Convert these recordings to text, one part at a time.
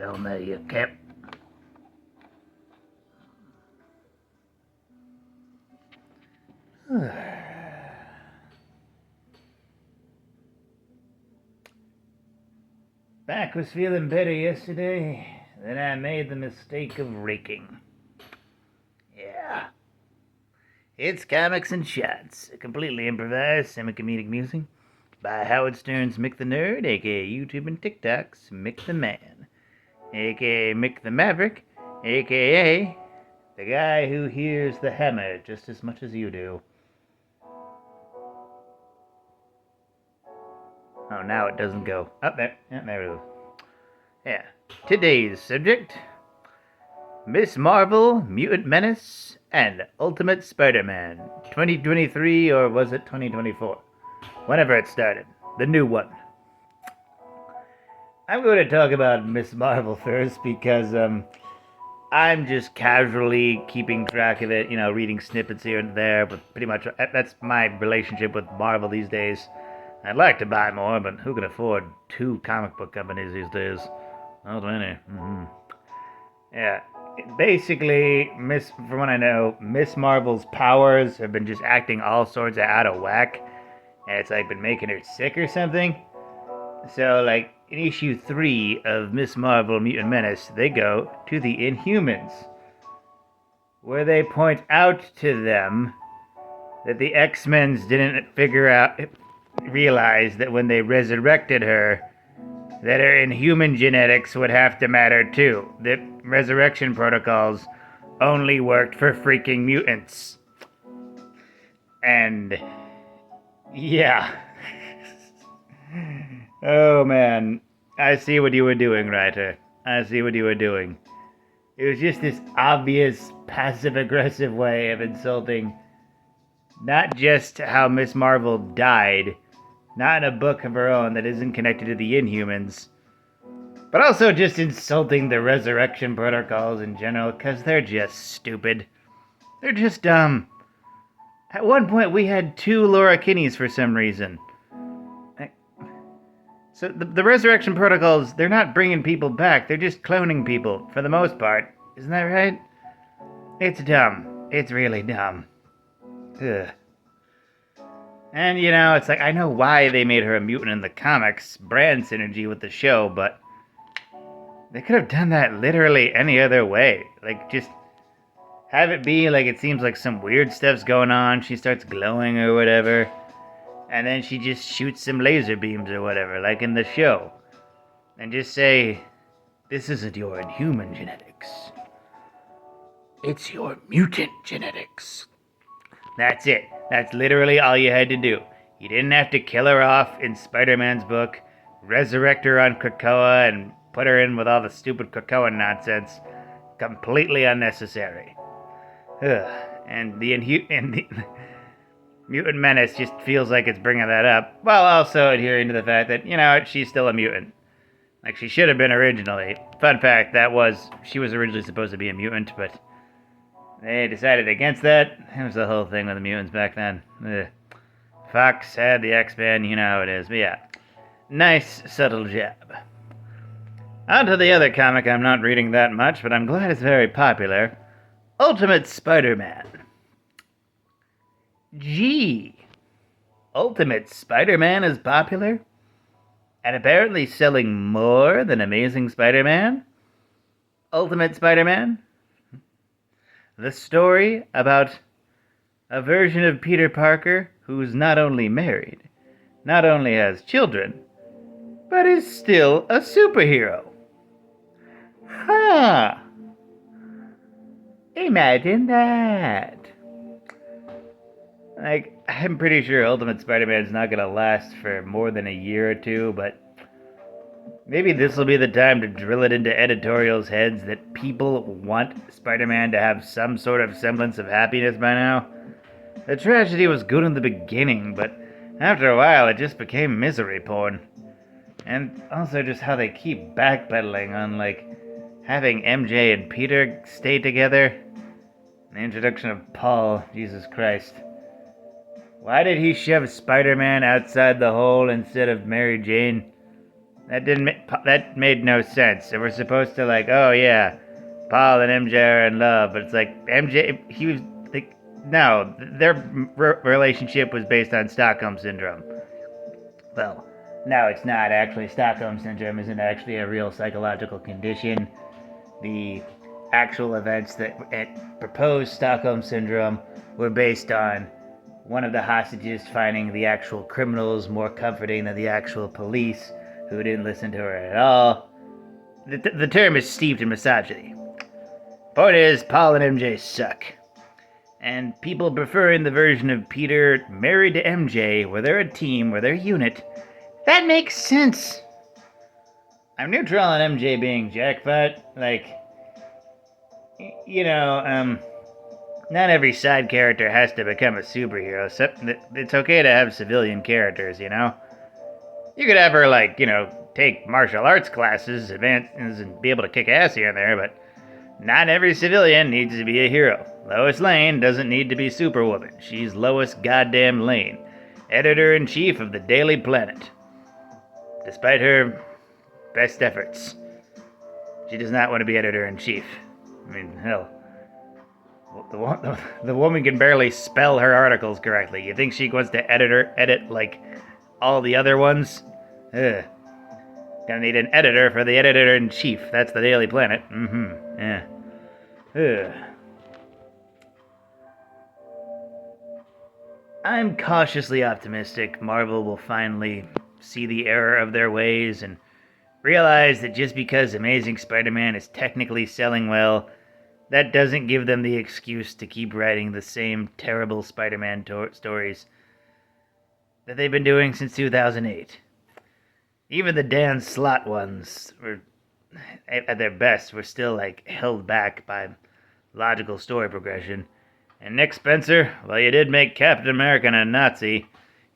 Get on there, you cap. Back was feeling better yesterday, then I made the mistake of raking. Yeah. It's Comics and Shots, a completely improvised, semi-comedic music by Howard Stern's Mick the Nerd, aka YouTube and TikTok's Mick the Man, aka Mick the Maverick, aka the guy who hears the hammer just as much as you do. Oh, now it doesn't go. Up there. Yeah, there it goes. Yeah. Today's subject: Miss Marvel, Mutant Menace, and Ultimate Spider-Man. 2023, or was it 2024? Whenever it started. The new one. I'm going to talk about Miss Marvel first because I'm just casually keeping track of it, reading snippets here and there, but pretty much that's my relationship with Marvel these days. I'd like to buy more, but who can afford 2 comic book companies these days? Not many. Yeah. Basically, from what I know, Miss Marvel's powers have been just acting all sorts of out of whack, and it's like been making her sick or something. So, like, in issue 3 of Miss Marvel Mutant Menace, they go to the Inhumans, where they point out to them that the X-Men didn't realize that when they resurrected her, that her inhuman genetics would have to matter too. That resurrection protocols only worked for freaking mutants. And yeah. Oh man. I see what you were doing, writer. I see what you were doing. It was just this obvious passive-aggressive way of insulting not just how Miss Marvel died, not in a book of her own that isn't connected to the Inhumans, but also just insulting the resurrection protocols in general, because they're just stupid. They're just dumb. At one point, we had 2 Laura Kinneys for some reason. So the resurrection protocols, they're not bringing people back, they're just cloning people, for the most part. Isn't that right? It's dumb. It's really dumb. Ugh. And, it's like, I know why they made her a mutant in the comics, brand synergy with the show, but they could have done that literally any other way. Like, just have it be like it seems like some weird stuff's going on, she starts glowing or whatever, and then she just shoots some laser beams or whatever, like in the show. And just say, this isn't your inhuman genetics. It's your mutant genetics. That's it. That's literally all you had to do. You didn't have to kill her off in Spider-Man's book, resurrect her on Krakoa, and put her in with all the stupid Krakoa nonsense. Completely unnecessary. Ugh. And the Mutant Menace just feels like it's bringing that up, while also adhering to the fact that, she's still a mutant. Like she should have been originally. Fun fact, she was originally supposed to be a mutant, but they decided against that. It was the whole thing with the mutants back then. Ugh. Fox had the X-Men, you know how it is. But yeah, nice, subtle jab. On to the other comic I'm not reading that much, but I'm glad it's very popular. Ultimate Spider-Man. Gee. Ultimate Spider-Man is popular? And apparently selling more than Amazing Spider-Man? Ultimate Spider-Man? The story about a version of Peter Parker who's not only married, not only has children, but is still a superhero. Huh. Imagine that. Like, I'm pretty sure Ultimate Spider-Man's not gonna last for more than a year or 2, but maybe this will be the time to drill it into editorials' heads that people want Spider-Man to have some sort of semblance of happiness by now. The tragedy was good in the beginning, but after a while it just became misery porn. And also just how they keep backpedaling on, like, having MJ and Peter stay together. The introduction of Paul, Jesus Christ. Why did he shove Spider-Man outside the hole instead of Mary Jane? That made no sense. They were supposed to like, oh yeah, Paul and MJ are in love, but it's like MJ, he was like, no, their relationship was based on Stockholm syndrome. Well, no, it's not actually. Stockholm syndrome isn't actually a real psychological condition. The actual events that proposed Stockholm syndrome were based on one of the hostages finding the actual criminals more comforting than the actual police, who didn't listen to her at all. The term is steeped in misogyny. Point is, Paul and MJ suck. And people preferring the version of Peter married to MJ, where they're a team, where they're a unit, that makes sense. I'm neutral on MJ being jackpot. Like, not every side character has to become a superhero. It's okay to have civilian characters, you know? You could have her, take martial arts classes, advances, and be able to kick ass here and there, but not every civilian needs to be a hero. Lois Lane doesn't need to be Superwoman. She's Lois goddamn Lane, editor-in-chief of the Daily Planet. Despite her best efforts, she does not want to be editor-in-chief. I mean, hell, the woman can barely spell her articles correctly. You think she wants to edit like all the other ones? Ugh. Gonna need an editor for the editor-in-chief. That's the Daily Planet. Yeah. Ugh. I'm cautiously optimistic Marvel will finally see the error of their ways and realize that just because Amazing Spider-Man is technically selling well, that doesn't give them the excuse to keep writing the same terrible Spider-Man stories that they've been doing since 2008. Even the Dan Slott ones were, at their best, were still held back by logical story progression. And Nick Spencer, while you did make Captain America a Nazi,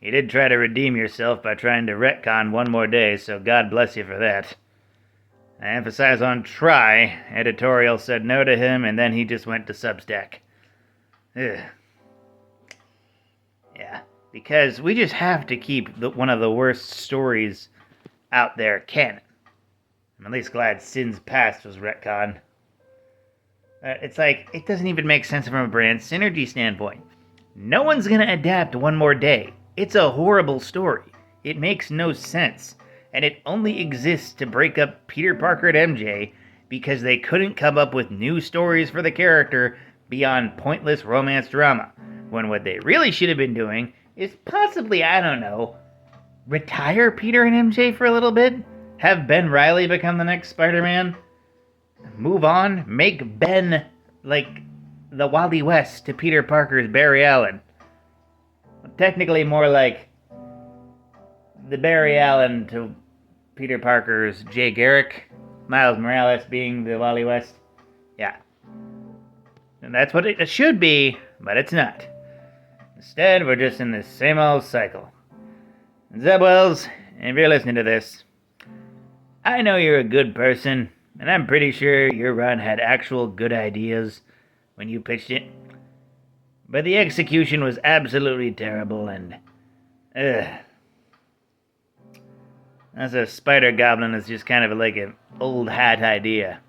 you did try to redeem yourself by trying to retcon one more day, so God bless you for that. I emphasize on try. Editorial said no to him, and then he just went to Substack. Ugh. Yeah, because we just have to keep one of the worst stories out there canon. I'm at least glad Sin's Past was retconned. It's like, it doesn't even make sense from a brand synergy standpoint. No one's gonna adapt One More Day. It's a horrible story. It makes no sense. And it only exists to break up Peter Parker and MJ because they couldn't come up with new stories for the character beyond pointless romance drama. When what they really should have been doing is possibly, I don't know, retire Peter and MJ for a little bit? Have Ben Reilly become the next Spider-Man? Move on? Make Ben like the Wally West to Peter Parker's Barry Allen. Technically more like the Barry Allen to Peter Parker's Jay Garrick. Miles Morales being the Wally West. Yeah. And that's what it should be, but it's not. Instead, we're just in this same old cycle. And Zeb Wells, if you're listening to this, I know you're a good person, and I'm pretty sure your run had actual good ideas when you pitched it. But the execution was absolutely terrible, and as a Spider Goblin is just kind of like an old hat idea.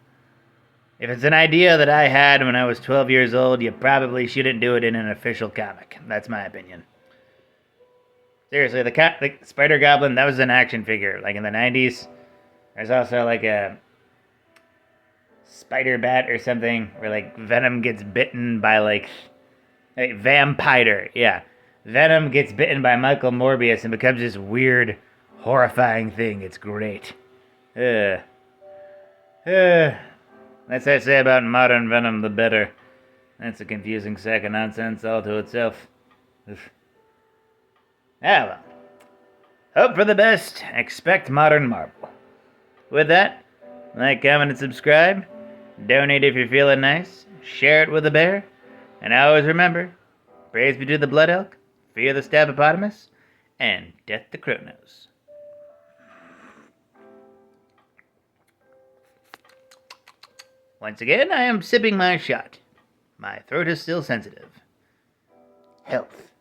If it's an idea that I had when I was 12 years old, you probably shouldn't do it in an official comic. That's my opinion. Seriously, the Spider Goblin, that was an action figure, like in the 90s. There's also like a Spider Bat or something, where Venom gets bitten by Vampire, yeah. Venom gets bitten by Michael Morbius and becomes this weird, horrifying thing. It's great. That's what I say about modern Venom, the better. That's a confusing sack of nonsense all to itself. Well. Hope for the best, expect modern Marvel. With that, like, comment, and subscribe. Donate if you're feeling nice. Share it with a bear. And always remember, praise be to the Blood Elk, fear the Stabopotamus, and death to Kronos. Once again, I am sipping my shot. My throat is still sensitive. Health.